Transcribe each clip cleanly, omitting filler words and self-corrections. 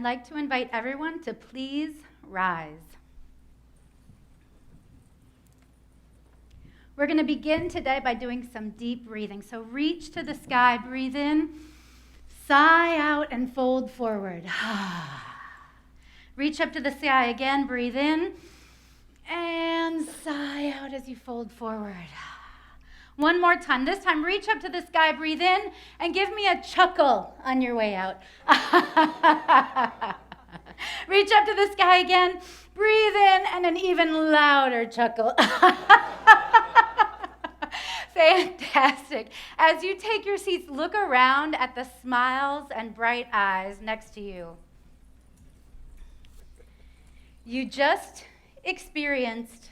I'd like to invite everyone to please rise. We're going to begin today by doing some deep breathing. So reach to the sky, breathe in, sigh out, and fold forward. Reach up to the sky again, breathe in, and sigh out as you fold forward. One more time. This time, reach up to the sky, breathe in, and give me a chuckle on your way out. Reach up to the sky again, breathe in, and an even louder chuckle. Fantastic. As you take your seats, look around at the smiles and bright eyes next to you. You just experienced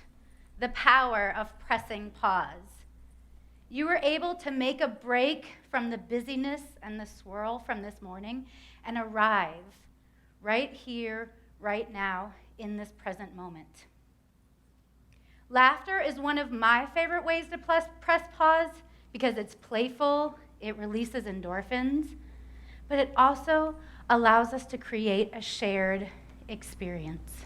the power of pressing pause. You were able to make a break from the busyness and the swirl from this morning and arrive right here, right now, in this present moment. Laughter is one of my favorite ways to press pause because it's playful, it releases endorphins, but it also allows us to create a shared experience.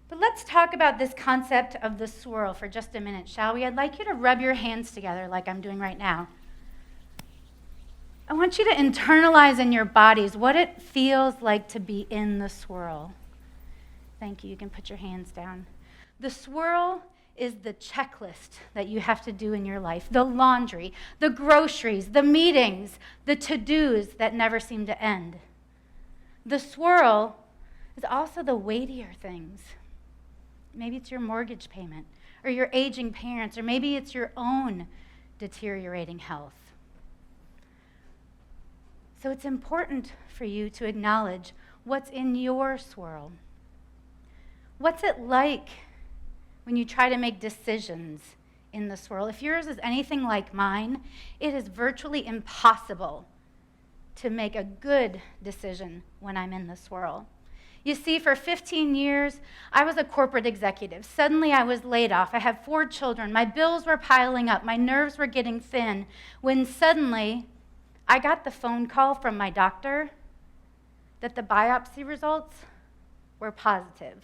But let's talk about this concept of the swirl for just a minute, shall we? I'd like you to rub your hands together like I'm doing right now. I want you to internalize in your bodies what it feels like to be in the swirl. Thank you. You can put your hands down. The swirl is the checklist that you have to do in your life, the laundry, the groceries, the meetings, the to-dos that never seem to end. The swirl is also the weightier things. Maybe it's your mortgage payment, or your aging parents, or maybe it's your own deteriorating health. So it's important for you to acknowledge what's in your swirl. What's it like when you try to make decisions in the swirl? If yours is anything like mine, it is virtually impossible to make a good decision when I'm in the swirl. You see, for 15 years, I was a corporate executive. Suddenly, I was laid off. I had 4 children. My bills were piling up. My nerves were getting thin. When suddenly, I got the phone call from my doctor that the biopsy results were positive.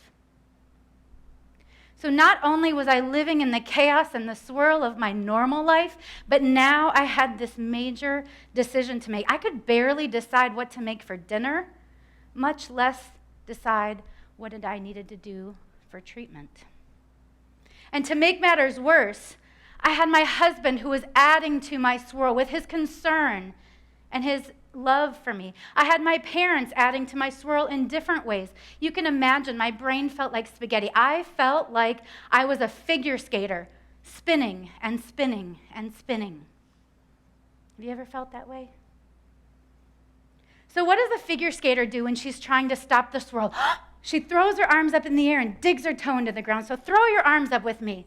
So not only was I living in the chaos and the swirl of my normal life, but now I had this major decision to make. I could barely decide what to make for dinner, much less decide what I needed to do for treatment. And to make matters worse, I had my husband who was adding to my swirl with his concern and his love for me. I had my parents adding to my swirl in different ways. You can imagine my brain felt like spaghetti. I felt like I was a figure skater, spinning and spinning and spinning. Have you ever felt that way? So what does a figure skater do when she's trying to stop the swirl? She throws her arms up in the air and digs her toe into the ground. So throw your arms up with me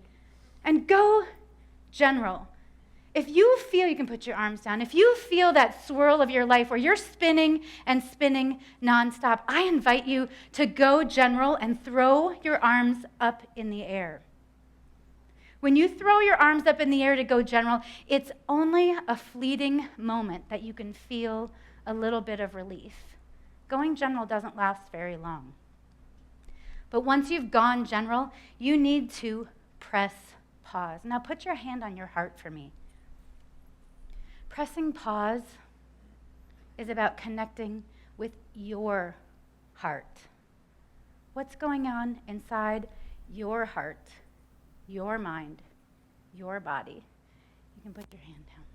and go general. If you feel, you can put your arms down, if you feel that swirl of your life where you're spinning and spinning nonstop, I invite you to go general and throw your arms up in the air. When you throw your arms up in the air to go general, it's only a fleeting moment that you can feel a little bit of relief. Going general doesn't last very long. But once you've gone general, you need to press pause. Now put your hand on your heart for me. Pressing pause is about connecting with your heart. What's going on inside your heart, your mind, your body? You can put your hand down.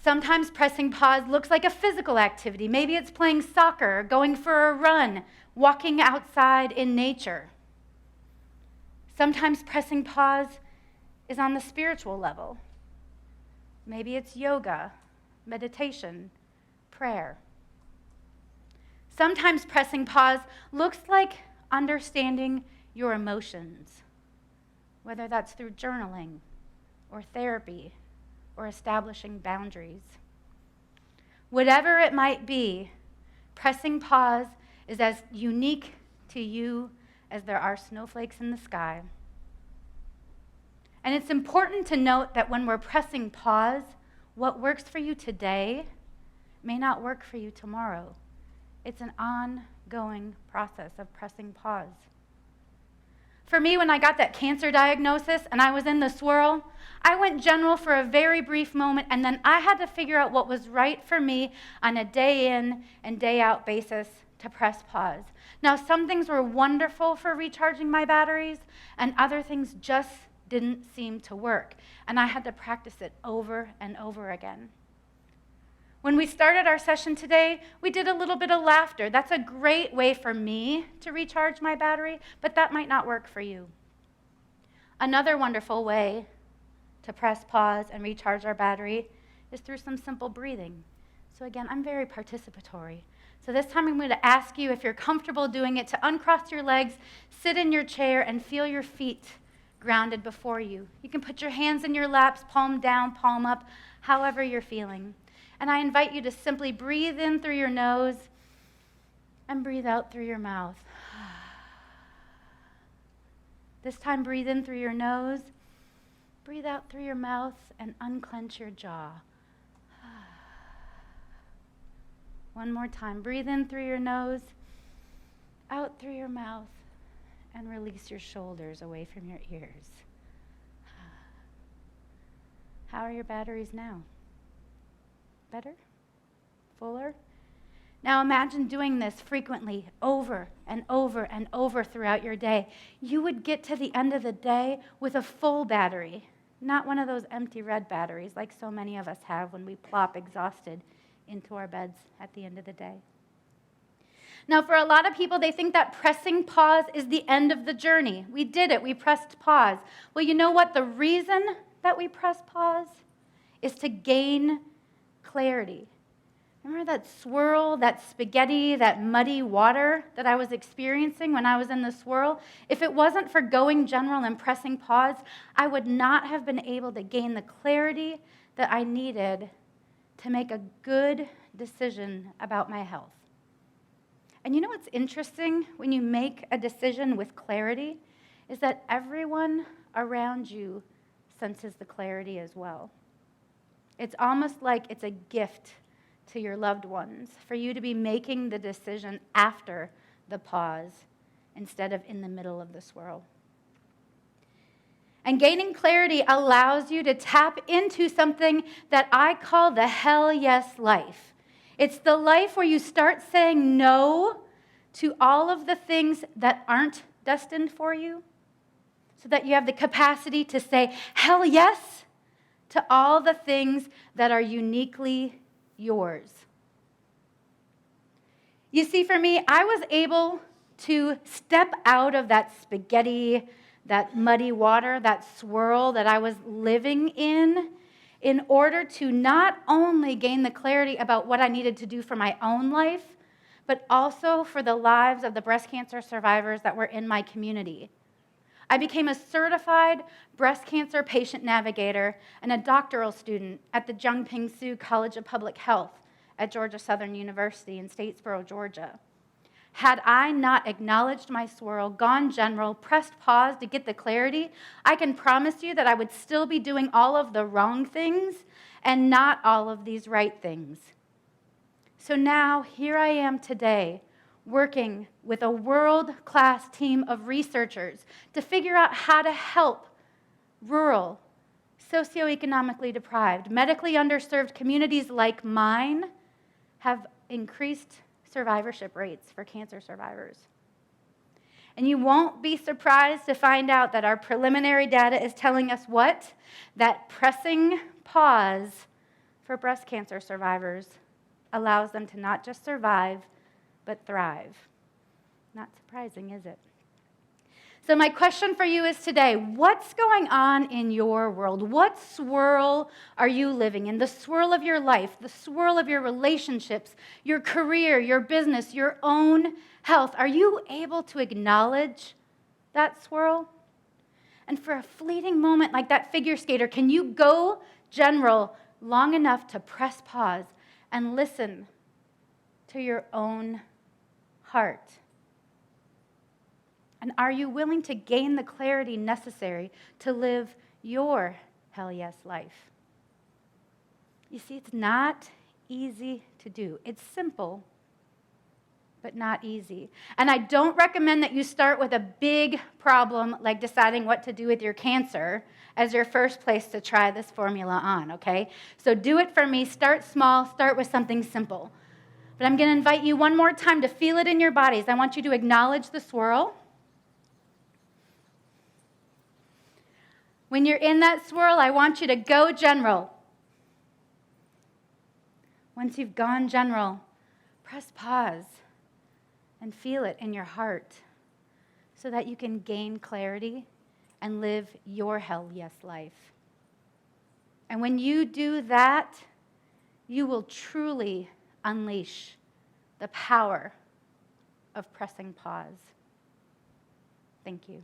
Sometimes pressing pause looks like a physical activity. Maybe it's playing soccer, going for a run, walking outside in nature. Sometimes pressing pause is on the spiritual level. Maybe it's yoga, meditation, prayer. Sometimes pressing pause looks like understanding your emotions, whether that's through journaling or therapy or establishing boundaries. Whatever it might be, pressing pause is as unique to you as there are snowflakes in the sky. And it's important to note that when we're pressing pause, what works for you today may not work for you tomorrow. It's an ongoing process of pressing pause. For me, when I got that cancer diagnosis and I was in the swirl, I went general for a very brief moment, and then I had to figure out what was right for me on a day in and day out basis to press pause. Now, some things were wonderful for recharging my batteries, and other things just didn't seem to work, and I had to practice it over and over again. When we started our session today, we did a little bit of laughter. That's a great way for me to recharge my battery, but that might not work for you. Another wonderful way to press pause and recharge our battery is through some simple breathing. So again, I'm very participatory. So this time I'm going to ask you, if you're comfortable doing it, to uncross your legs, sit in your chair, and feel your feet grounded before you. You can put your hands in your laps, palm down, palm up, however you're feeling. And I invite you to simply breathe in through your nose and breathe out through your mouth. This time, breathe in through your nose, breathe out through your mouth, and unclench your jaw. One more time. Breathe in through your nose, out through your mouth, and release your shoulders away from your ears. How are your batteries now? Better? Fuller? Now imagine doing this frequently, over and over and over throughout your day. You would get to the end of the day with a full battery, not one of those empty red batteries like so many of us have when we plop exhausted into our beds at the end of the day. Now, for a lot of people, they think that pressing pause is the end of the journey. We did it. We pressed pause. Well, you know what? The reason that we press pause is to gain clarity. Remember that swirl, that spaghetti, that muddy water that I was experiencing when I was in the swirl? If it wasn't for going general and pressing pause, I would not have been able to gain the clarity that I needed to make a good decision about my health. And you know what's interesting when you make a decision with clarity is that everyone around you senses the clarity as well. It's almost like it's a gift to your loved ones for you to be making the decision after the pause instead of in the middle of the swirl. And gaining clarity allows you to tap into something that I call the hell yes life. It's the life where you start saying no to all of the things that aren't destined for you, so that you have the capacity to say hell yes to all the things that are uniquely yours. You see, for me, I was able to step out of that spaghetti, that muddy water, that swirl that I was living in order to not only gain the clarity about what I needed to do for my own life, but also for the lives of the breast cancer survivors that were in my community. I became a certified breast cancer patient navigator and a doctoral student at the Jung-Ping Soo College of Public Health at Georgia Southern University in Statesboro, Georgia. Had I not acknowledged my swirl, gone general, pressed pause to get the clarity, I can promise you that I would still be doing all of the wrong things and not all of these right things. So now, here I am today, working with a world-class team of researchers to figure out how to help rural, socioeconomically deprived, medically underserved communities like mine have increased survivorship rates for cancer survivors. And you won't be surprised to find out that our preliminary data is telling us what? That pressing pause for breast cancer survivors allows them to not just survive, but thrive. Not surprising, is it? So my question for you is today, what's going on in your world? What swirl are you living in? The swirl of your life, the swirl of your relationships, your career, your business, your own health. Are you able to acknowledge that swirl? And for a fleeting moment, like that figure skater, can you go general long enough to press pause and listen to your own heart? And are you willing to gain the clarity necessary to live your hell yes life? You see, it's not easy to do. It's simple, but not easy. And I don't recommend that you start with a big problem like deciding what to do with your cancer as your first place to try this formula on, okay? So do it for me. Start small. Start with something simple. But I'm going to invite you one more time to feel it in your bodies. I want you to acknowledge the swirl. When you're in that swirl, I want you to go general. Once you've gone general, press pause and feel it in your heart so that you can gain clarity and live your hell yes life. And when you do that, you will truly unleash the power of pressing pause. Thank you.